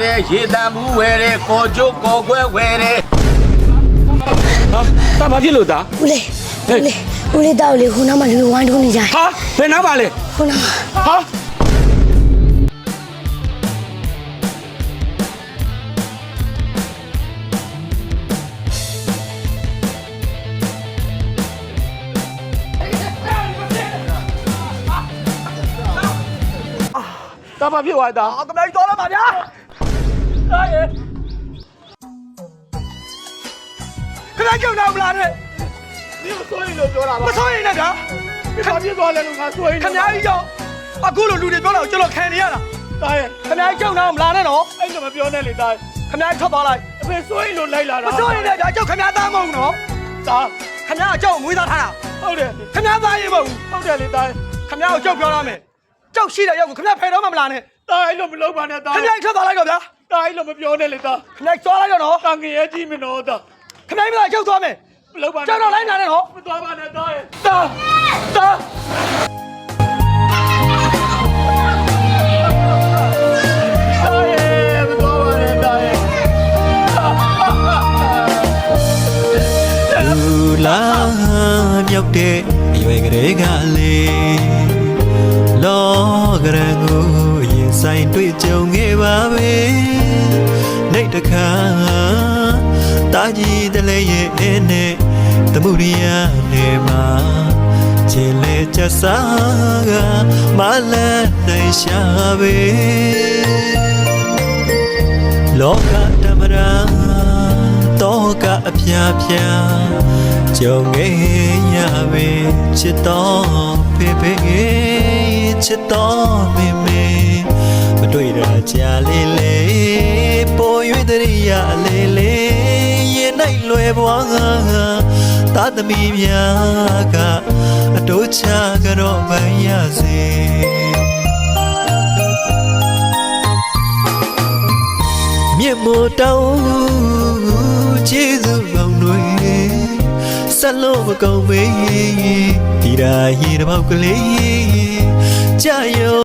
တယ်ရေတံဘူးဝယ်တယ်ကော်ကျိုးကော်ခွဲဝယ်တယ်ဟာဘာဖြစ်လို့သားဦးလေးတောက်လေခုနကမှလူဝိုင်းထုံးနေကြတယ်ဟာဘယ်နားပါလဲခုနကဟာတာဘာဖြစ်သွားတာကမ္ဘာကြီးတော်လာပါဗျာတားရဲ့ခဏကြောက်တော့မလားတဲ့ဒီမစိုးရင်လို့ပြောတာပါမစိုးရင်လည်းဗျာခဏပြစ်သွားလဲလို့ငါစိုးရင်ခဏကြီးကြောက်အခုလိုလူတွေပြောတော့ကျွန်တော်ခံနေရတာတားရဲ့ခဏကြောက်တော့မလားနဲ့နော်အဲ့လိုမပြောနဲ့လေတားခဏထွက်သွားလိုက်အဖေစိုးရင်လို့လိုက်လာတာမစိုးရင်လည်းဗျာကြောက်ခဏသားမဟုတ်နော်တားခဏအကြောက်မွေးသားထားတာဟုတ်တယ်ခဏသားရင်မဟုတ်ဟုတ်တယ်လေတားခဏကိုကြောက်ပြောရမယ်ကြောက်ရှိတဲ့ရောက်ကိုခဏဖယ်တော့မှမလားနဲ့တားအဲ့လိုမလုပ်ပါနဲ့တားခဏထွက်သွားလိုက်တော့ဗျာတားအဲ့လိုမပြောနဲ့လေတားခဏသွားလိုက်တော့နော်တားငရဲကြီးမနော်တားခဏမလားကြောက်သွားမယ်မလုပ်ပါနဲ့ကြောက်တော့လိုက်လာနဲ့နော်မသွားပါနဲ့တားရဲ့တားလာမြောက်တဲ့အရွယ်ကလေးကလေးလောကရန်ကိုရင်ဆိုင်တွေ့ကြုံခဲ့ပါပဲနေ့တစ်ခါတာကြီးတလဲရဲ့နဲ့တမှုရိယာနေမှာခြေလဲချက်စားကမလန်းနိုင်ရှာပဲလောကဓမ္မရာတော့ကအပြာပြာကြုံခဲ့ရပဲချစ်တော်ဖေဖေချစ်တော်မေမေမတွေ့ရကြလေးလေးပေါ်၍တရိယာလေးလေးရင်နိုင်လွယ်ပွားသာသမီများကအတိုးချကတော့မရစေမြေမို့တောင်းကျေးဇူးပေါင်းတွေဆက်လို့မကုန်မေးဒီရာရေတစ်ပေါက်ကလေးကြာရော